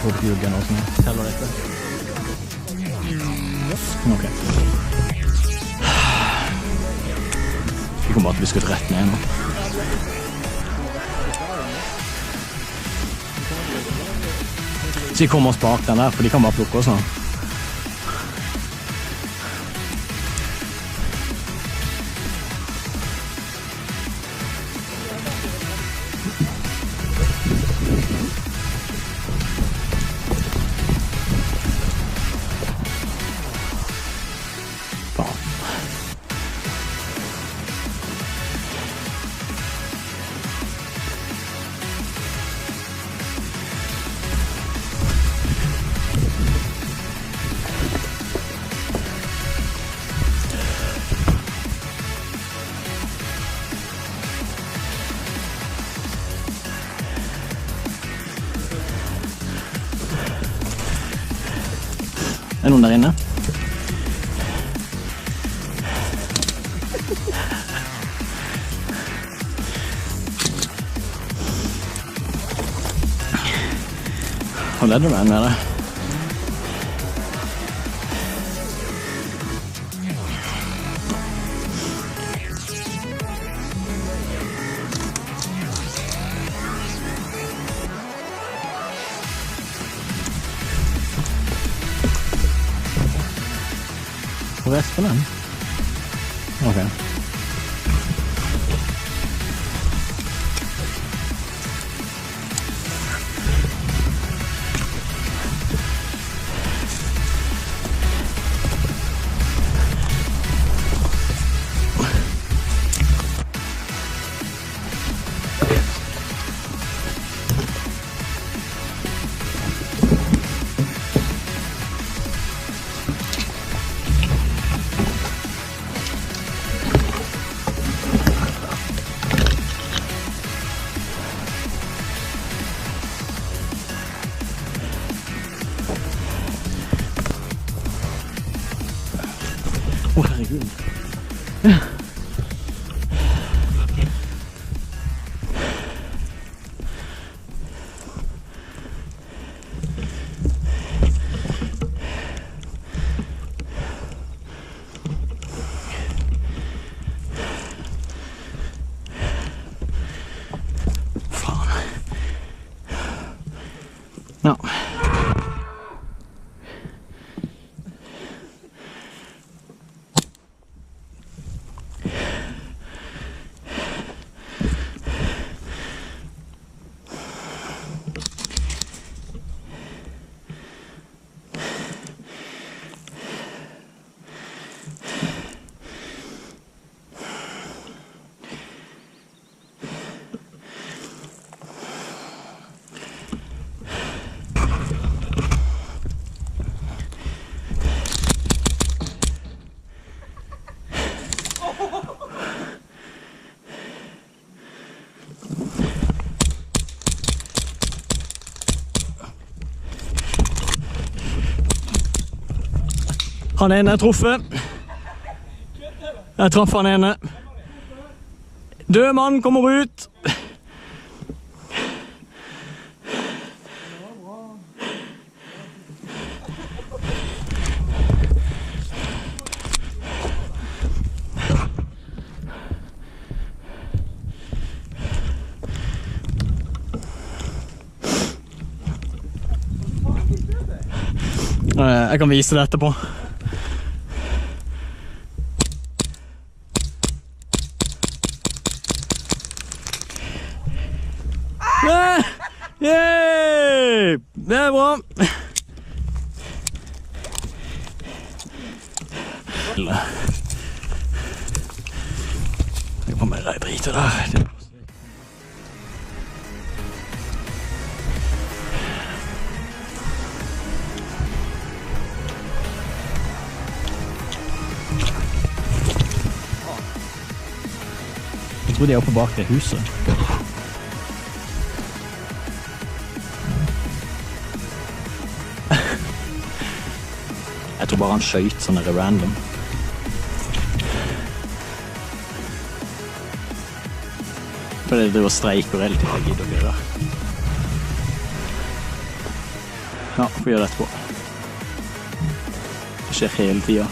får ikke juggen og sånn. Teller dette? Ok. Vi kommer bare til å skutt rett ned nå. Så vi kommer oss bak den der, for de kan bare plukke oss nå. Er noen der inne? Har Leatherman med det? Hvor er Espen den? Ok. Herregud. Faen. Ja. Han ene er truffet. Jeg traff han ene. Død mann kommer ut. Jeg kan vise det etterpå. Yay! Det er bra. Jeg får mer drit der. Jeg tror de er oppe bak det huset. Jeg tror bare han skjøt sånne random. For det driver streik og relativt, jeg gidder ikke det der. Ja, får gjøre det etterpå. Det skjer hele tiden.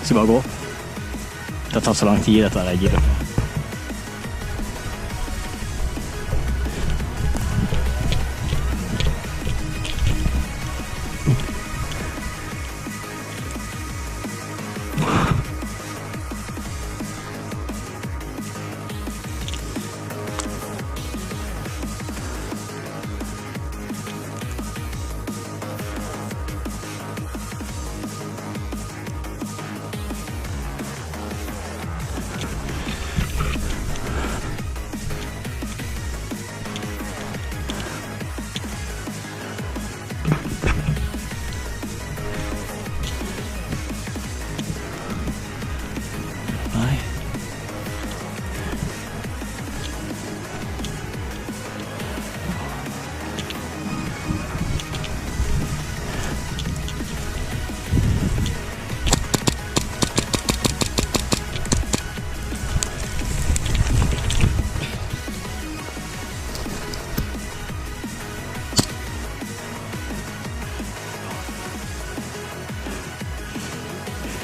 Skal bare gå. Det har tatt så lang tid, dette jeg gir det.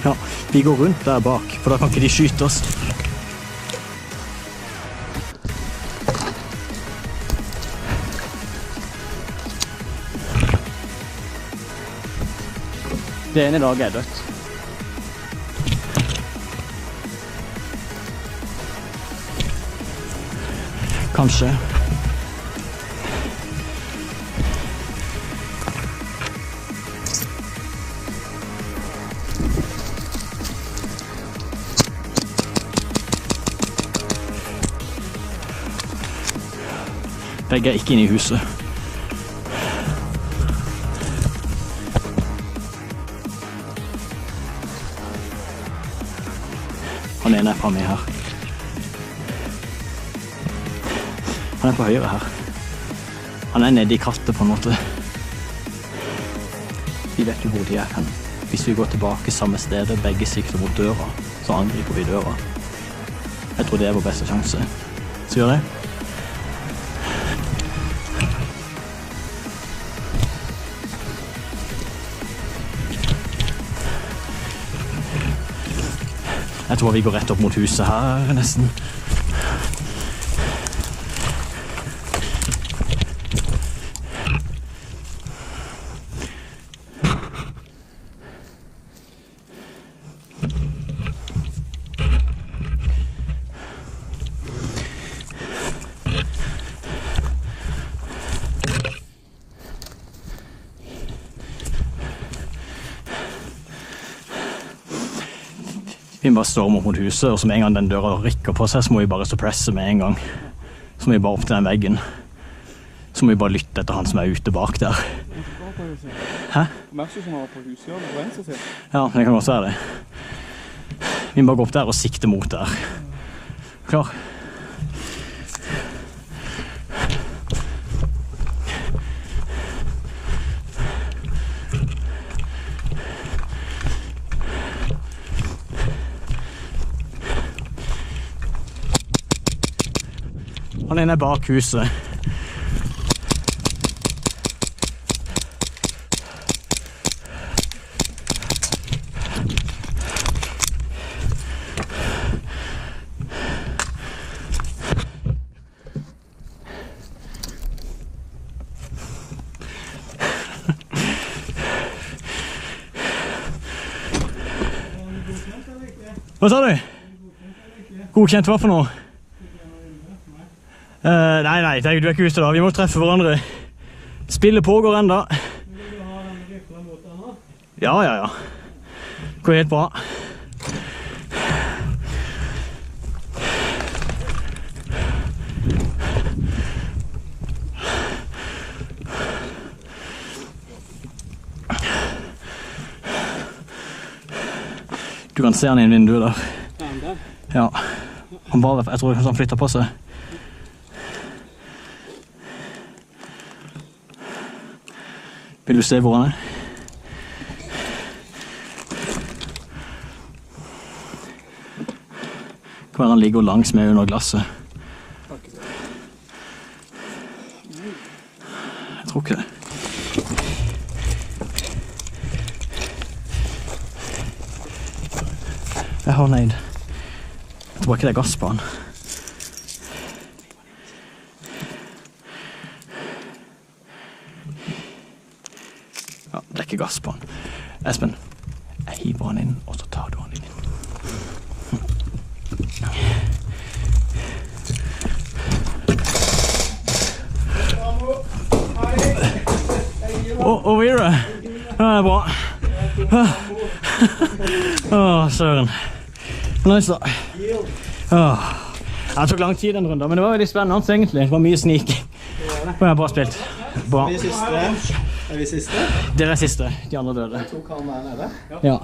Ja, vi går rundt der bak, for da kan ikke de skyte oss. Det ene dagen er dødt. Kanskje. Begge er ikke inne i huset. Han ene er fremme her. Han er på høyre her. Han er nede i krattet på en måte. Vi vet jo hvor de er hen. Hvis vi går tilbake samme sted, begge sikter mot døra, så angriper vi døra. Jeg tror det er vår beste sjanse. Så gjør det. Jeg tror vi går rett opp mot huset her, nesten. Vi må bare storme opp mot huset, og så med en gang den døra rikker på seg, så må vi bare suppresse med en gang. Så må vi bare opp til den veggen. Så må vi bare lytte etter han som er ute bak der. Hæ? Merker som han var på hushjørnet på venstre side. Ja, det kan også være det. Vi må bare gå opp der og sikte mot der. Klar? Han ene er bak huset. Hva sa du? Godkjent hva for noe? Nei, du er ikke ute da. Vi må treffe hverandre. Spillet pågår enda. Vil du ha den rifla mot den nå? Ja. Går helt bra. Du kan se han i vinduet der. Ja. Jeg tror han flytter på seg. Vil du se hvor han er? Kan være han ligger langs med under glasset. nei. Jeg tror ikke det er gass på den. Ja, det er ikke gass på den. Espen, jeg hiver den inn, og så tar du den inn. Hvor er det? Ja, det er bra. Søren. Nice da. Det tok lang tid den runden, men det var veldig spennende egentlig. Det var mye sniking. Og jeg har bare spilt. Bra. Er vi siste? Dere er siste. De andre døde. Jeg tok han der nede. Ja.